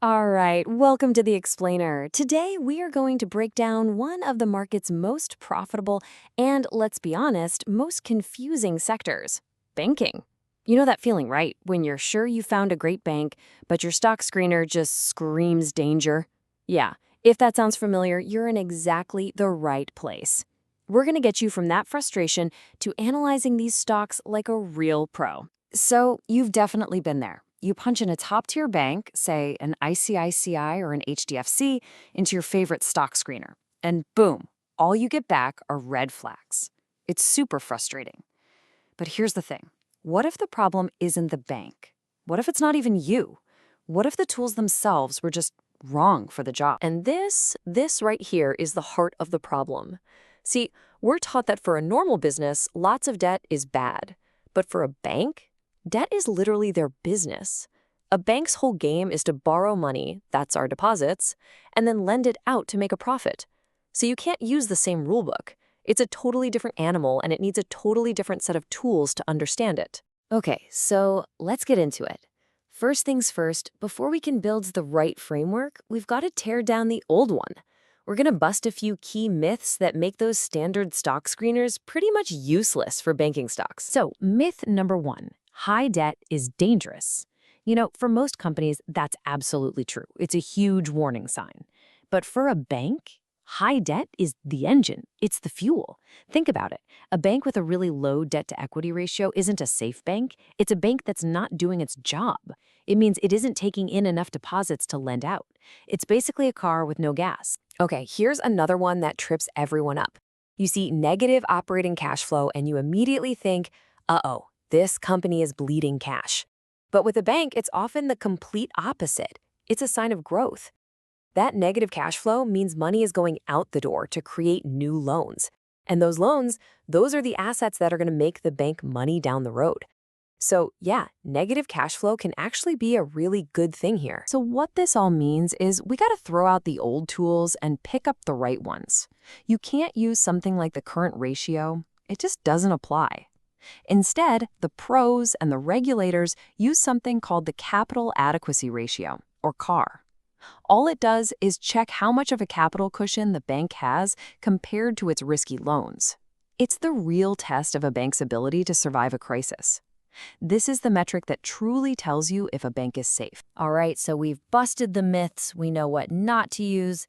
All right, welcome to The Explainer. Today, we are going to break down one of the market's most profitable and, let's be honest, most confusing sectors banking. You know that feeling, right? When you're sure you found a great bank, but your stock screener just screams danger? Yeah, if that sounds familiar, you're in exactly the right place. We're going to get you from that frustration to analyzing these stocks like a real pro. So, you've definitely been there. You punch in a top-tier bank, say an ICICI or an HDFC, into your favorite stock screener. And boom, all you get back are red flags. It's super frustrating. But here's the thing. What if the problem isn't the bank? What if it's not even you? What if the tools themselves were just wrong for the job? And this right here is the heart of the problem. See, we're taught that for a normal business, lots of debt is bad. But for a bank, debt is literally their business. A bank's whole game is to borrow money, that's our deposits, and then lend it out to make a profit. So you can't use the same rulebook. It's a totally different animal, and it needs a totally different set of tools to understand it. Okay, so let's get into it. First things first, before we can build the right framework, we've got to tear down the old one. We're going to bust a few key myths that make those standard stock screeners pretty much useless for banking stocks. So, myth number one. High debt is dangerous. You know, for most companies, that's absolutely true. It's a huge warning sign. But for a bank, high debt is the engine. It's the fuel. Think about it. A bank with a really low debt-to-equity ratio isn't a safe bank. It's a bank that's not doing its job. It means it isn't taking in enough deposits to lend out. It's basically a car with no gas. Okay, here's another one that trips everyone up. You see negative operating cash flow and you immediately think, uh-oh, this company is bleeding cash. But with a bank, it's often the complete opposite. It's a sign of growth. That negative cash flow means money is going out the door to create new loans. And those loans, those are the assets that are going to make the bank money down the road. So yeah, negative cash flow can actually be a really good thing here. So what this all means is we got to throw out the old tools and pick up the right ones. You can't use something like the current ratio. It just doesn't apply. Instead, the pros and the regulators use something called the capital adequacy ratio, or CAR. All it does is check how much of a capital cushion the bank has compared to its risky loans. It's the real test of a bank's ability to survive a crisis. This is the metric that truly tells you if a bank is safe. All right, so we've busted the myths, we know what not to use.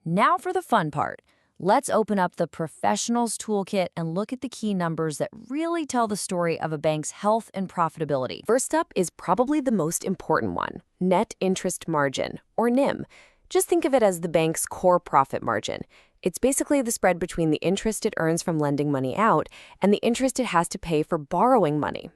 Now for the fun part. Let's open up the professional's toolkit and look at the key numbers that really tell the story of a bank's health and profitability. First up is probably the most important one, net interest margin, or NIM. Just think of it as the bank's core profit margin. It's basically the spread between the interest it earns from lending money out and the interest it has to pay for borrowing money,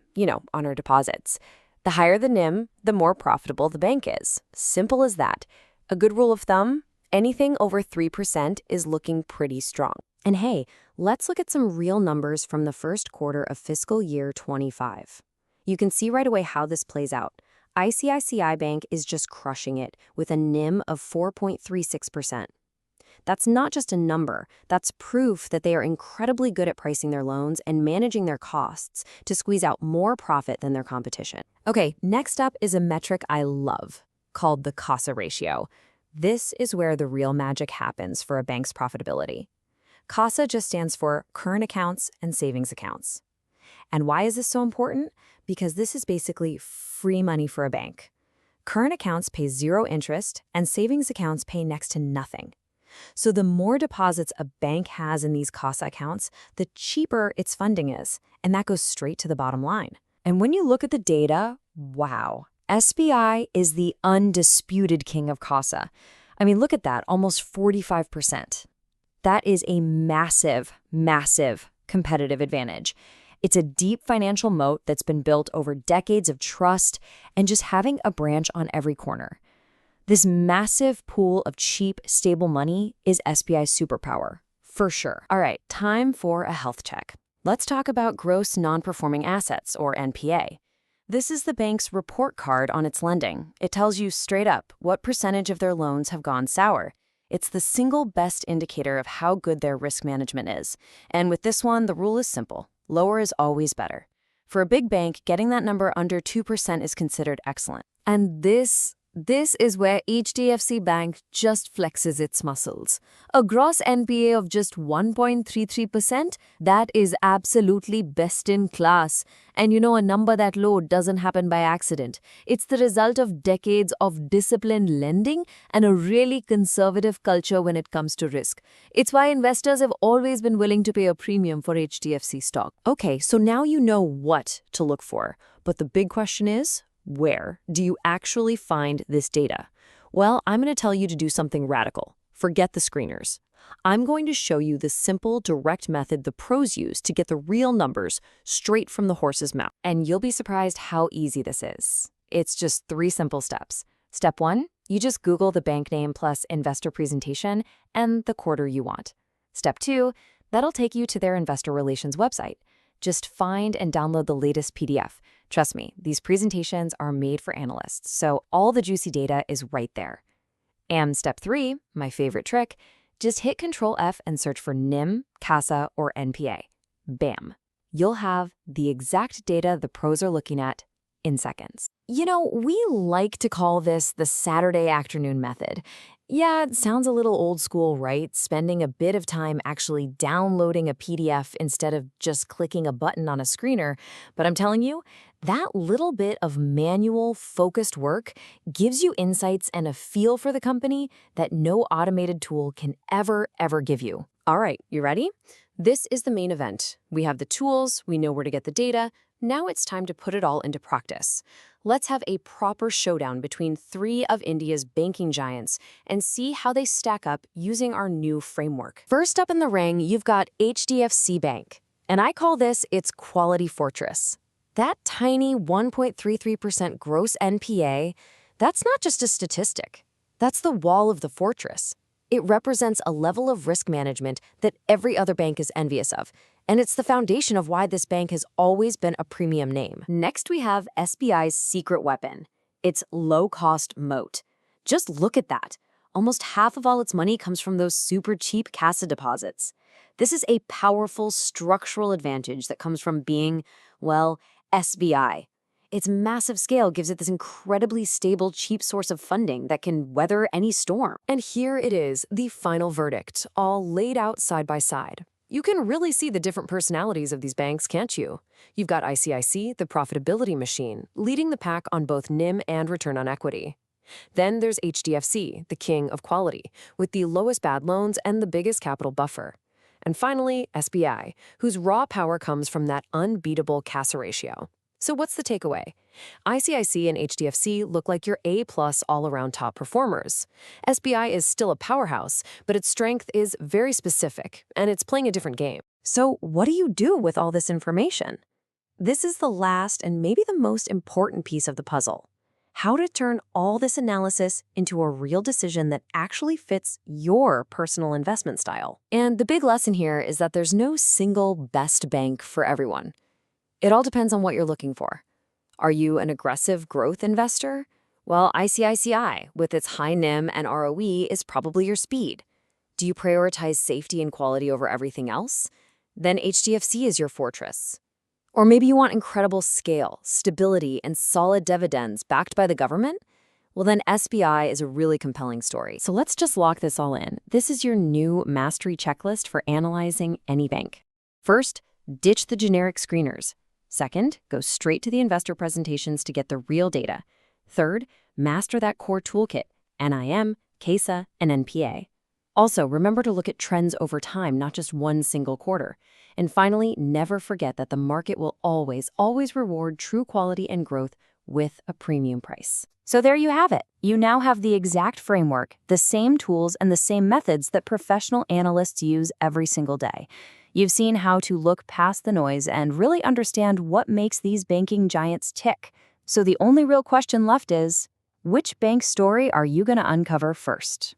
on our deposits. The higher the NIM, the more profitable the bank is. Simple as that. A good rule of thumb? Anything over 3% is looking pretty strong. And hey, let's look at some real numbers from the first quarter of fiscal year 25. You can see right away how this plays out. ICICI Bank is just crushing it with a NIM of 4.36%. That's not just a number, that's proof that they are incredibly good at pricing their loans and managing their costs to squeeze out more profit than their competition. Okay, next up is a metric I love, called the CASA ratio. This is where the real magic happens for a bank's profitability. CASA just stands for current accounts and savings accounts. And why is this so important? Because this is basically free money for a bank. Current accounts pay zero interest, and savings accounts pay next to nothing. So the more deposits a bank has in these CASA accounts, the cheaper its funding is, and that goes straight to the bottom line. And when you look at the data, wow. SBI is the undisputed king of CASA. I mean, look at that, almost 45%. That is a massive, massive competitive advantage. It's a deep financial moat that's been built over decades of trust and just having a branch on every corner. This massive pool of cheap, stable money is SBI's superpower, for sure. All right, time for a health check. Let's talk about gross non-performing assets, or NPA. This is the bank's report card on its lending. It tells you straight up what percentage of their loans have gone sour. It's the single best indicator of how good their risk management is. And with this one, the rule is simple. Lower is always better. For a big bank, getting that number under 2% is considered excellent. And this This is where HDFC Bank just flexes its muscles. A gross NPA of just 1.33%, that is absolutely best in class. And a number that low doesn't happen by accident. It's the result of decades of disciplined lending and a really conservative culture when it comes to risk. It's why investors have always been willing to pay a premium for HDFC stock. Okay, so now you know what to look for. But the big question is, where do you actually find this data? Well, I'm going to tell you to do something radical. Forget the screeners. I'm going to show you the simple, direct method the pros use to get the real numbers straight from the horse's mouth. And you'll be surprised how easy this is. It's just 3 simple steps. Step 1, you just Google the bank name plus investor presentation and the quarter you want. Step 2, that'll take you to their investor relations website. Just find and download the latest PDF. Trust me, these presentations are made for analysts, so all the juicy data is right there. And step 3, my favorite trick, just hit Control F and search for NIM, CASA, or NPA. Bam! You'll have the exact data the pros are looking at in seconds. We like to call this the Saturday afternoon method. Yeah, it sounds a little old school, right? Spending a bit of time actually downloading a PDF instead of just clicking a button on a screener. But I'm telling you, that little bit of manual, focused work gives you insights and a feel for the company that no automated tool can ever give you. All right, you ready? This is the main event. We have the tools, we know where to get the data. Now it's time to put it all into practice. Let's have a proper showdown between 3 of India's banking giants and see how they stack up using our new framework. First up in the ring, you've got HDFC Bank, and I call this its quality fortress. That tiny 1.33% gross NPA, that's not just a statistic. That's the wall of the fortress. It represents a level of risk management that every other bank is envious of, and it's the foundation of why this bank has always been a premium name. Next, we have SBI's secret weapon, its low-cost moat. Just look at that. Almost half of all its money comes from those super cheap CASA deposits. This is a powerful structural advantage that comes from being, well, SBI. Its massive scale gives it this incredibly stable, cheap source of funding that can weather any storm. And here it is, the final verdict, all laid out side by side. You can really see the different personalities of these banks, can't you? You've got ICICI, the profitability machine, leading the pack on both NIM and return on equity. Then there's HDFC, the king of quality, with the lowest bad loans and the biggest capital buffer. And finally, SBI, whose raw power comes from that unbeatable CASA ratio. So what's the takeaway? ICICI and HDFC look like your A-plus all-around top performers. SBI is still a powerhouse, but its strength is very specific, and it's playing a different game. So what do you do with all this information? This is the last and maybe the most important piece of the puzzle. How to turn all this analysis into a real decision that actually fits your personal investment style. And the big lesson here is that there's no single best bank for everyone. It all depends on what you're looking for. Are you an aggressive growth investor? Well, ICICI, with its high NIM and ROE, is probably your speed. Do you prioritize safety and quality over everything else? Then HDFC is your fortress. Or maybe you want incredible scale, stability, and solid dividends backed by the government? Well, then SBI is a really compelling story. So let's just lock this all in. This is your new mastery checklist for analyzing any bank. First, ditch the generic screeners. Second, go straight to the investor presentations to get the real data. Third, master that core toolkit, NIM, CASA, and NPA. Also, remember to look at trends over time, not just one single quarter. And finally, never forget that the market will always reward true quality and growth with a premium price. So there you have it. You now have the exact framework, the same tools, and the same methods that professional analysts use every single day. You've seen how to look past the noise and really understand what makes these banking giants tick. So the only real question left is, which bank story are you going to uncover first?